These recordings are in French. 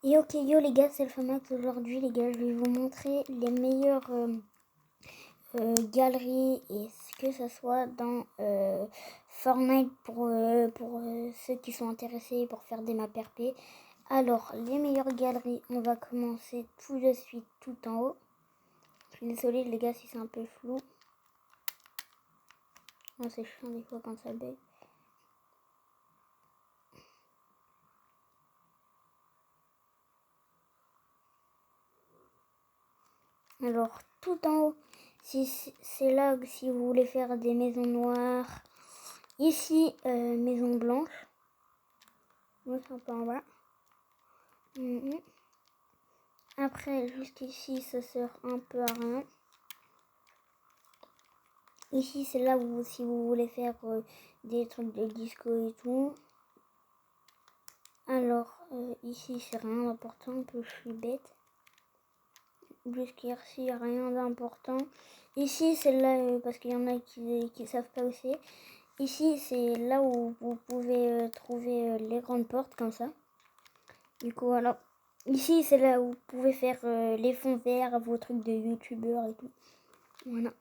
Et ok yo les gars, c'est le Famax. Aujourd'hui les gars, je vais vous montrer les meilleures galeries et ce que ce soit dans Fortnite pour ceux qui sont intéressés pour faire des maps RP. Alors les meilleures galeries, on va commencer tout de suite tout en haut. Je suis désolée les gars si c'est un peu flou. Oh, c'est chiant des fois quand ça bug. Alors tout en haut, si c'est là si vous voulez faire des maisons noires. Ici maison blanche. Moi c'est un peu en bas. Après jusqu'ici ça sert un peu à rien. Ici c'est là où si vous voulez faire des trucs de disco et tout. Alors ici c'est rien d'important, un peu je suis bête. Jusqu'ici rien d'important. Ici c'est là parce qu'il y en a qui savent pas où c'est. Ici c'est là où vous pouvez trouver les grandes portes comme ça. Du coup voilà. Ici c'est là où vous pouvez faire les fonds verts, vos trucs de youtubeurs et tout. Voilà.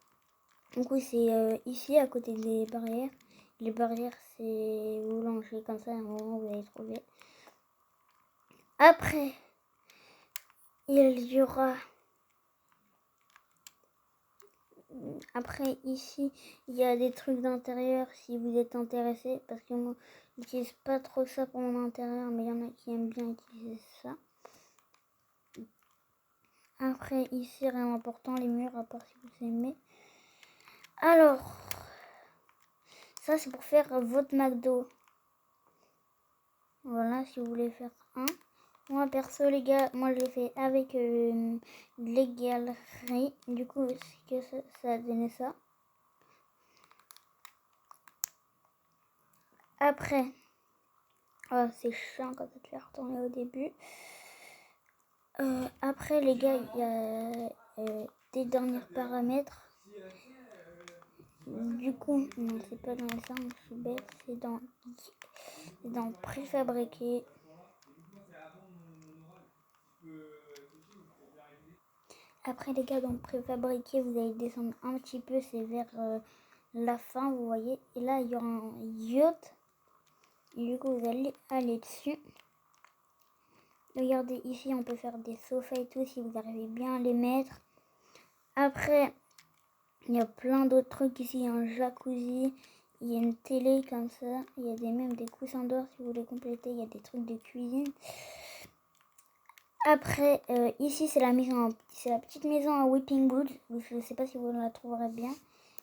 Donc oui c'est ici à côté des barrières. Les barrières c'est vous lancez comme ça, à un moment vous allez trouver. Après il y aura après ici il y a des trucs d'intérieur si vous êtes intéressé, parce que moi j'utilise pas trop ça pour mon intérieur, mais il y en a qui aiment bien utiliser ça. Après ici rien d'important, les murs à part si vous aimez. Alors ça c'est pour faire votre McDo. Voilà, si vous voulez faire un. Moi perso les gars, moi je l'ai fait avec les galeries. Du coup c'est que ça a donné ça. Après, oh, c'est chiant quand tu vas retourner au début. Après les gars, il y a des derniers paramètres. Du coup, non c'est pas dans les armes, je suis bête, c'est dans préfabriqué. Après les gars, dans préfabriqué, vous allez descendre un petit peu, c'est vers la fin, vous voyez. Et là, il y aura un yacht. Et du coup, vous allez aller dessus. Regardez, ici, on peut faire des sofas et tout, si vous arrivez bien à les mettre. Après, il y a plein d'autres trucs ici. Il y a un jacuzzi, il y a une télé comme ça. Il y a même des coussins d'or si vous voulez compléter. Il y a des trucs de cuisine. Après, ici, c'est la maison, c'est la petite maison à Whipping Wood. Je ne sais pas si vous la trouverez bien.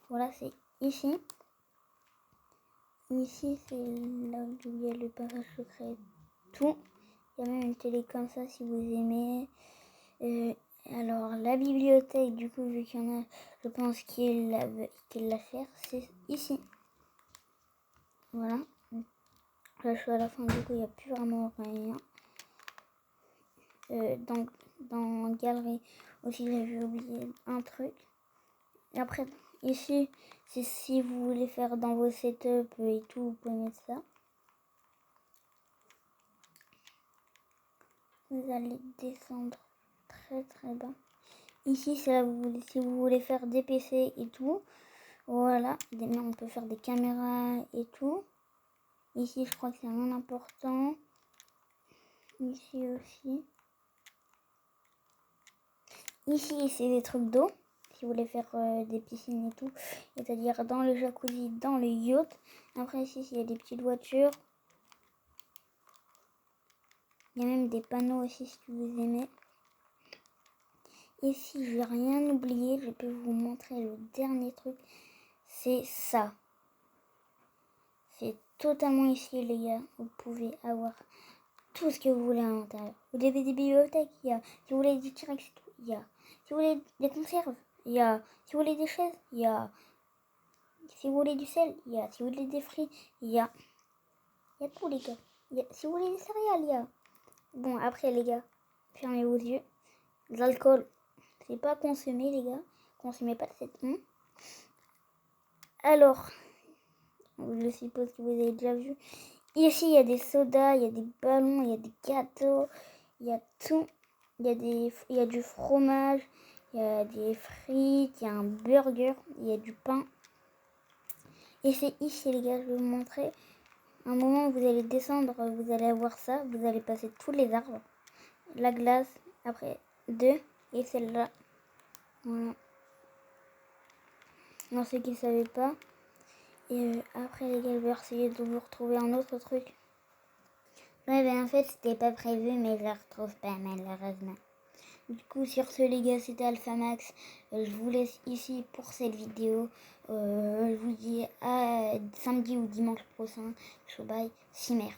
Voilà, c'est ici. Ici, c'est là où il y a le passage secret. Tout. Il y a même une télé comme ça si vous aimez. Alors, la bibliothèque, du coup, vu qu'il y en a, je pense qu'il la faire, c'est ici. Voilà. Là, je suis à la fin, du coup, il n'y a plus vraiment rien. Dans galerie aussi, j'avais oublié un truc. Et après, ici, c'est si vous voulez faire dans vos setups et tout, vous pouvez mettre ça. Vous allez descendre très très bas. Ici, c'est là où si vous voulez faire des PC et tout. Voilà, on peut faire des caméras et tout. Ici, je crois que c'est rien d'important. Ici aussi. Ici, c'est des trucs d'eau. Si vous voulez faire des piscines et tout. C'est-à-dire dans le jacuzzi, dans le yacht. Après, ici, il y a des petites voitures. Il y a même des panneaux aussi si vous aimez. Et si j'ai rien oublié, je peux vous montrer le dernier truc. C'est ça. C'est totalement ici, les gars. Vous pouvez avoir tout ce que vous voulez à l'intérieur. Vous avez des bibliothèques, il y a. Si vous voulez des T-Rex, il y a. Si vous voulez des conserves, il y a. Si vous voulez des chaises, il y a. Si vous voulez du sel, il y a. Si vous voulez des fruits, il y a. Il y a tout, les gars. Si vous voulez des céréales, il y a. Bon, après, les gars, fermez vos yeux. L'alcool, c'est pas consommé, les gars. Consommez pas cette honte. Alors, je suppose que vous avez déjà vu. Ici, il y a des sodas, il y a des ballons, il y a des gâteaux, il y a tout. Il y a du fromage, il y a des frites, il y a un burger, il y a du pain. Et c'est ici les gars, je vais vous montrer. Un moment où vous allez descendre, vous allez voir ça. Vous allez passer tous les arbres. La glace, après 2 et celle-là. Voilà. Non, ceux qui ne savaient pas. Et après les gars, je vais essayer de vous retrouver un autre truc. Ouais, ben en fait, c'était pas prévu, mais je la retrouve pas malheureusement. Du coup, sur ce les gars, c'était Alphamax. Je vous laisse ici pour cette vidéo. Je vous dis à samedi ou dimanche prochain. Ciao, bye, Cimer.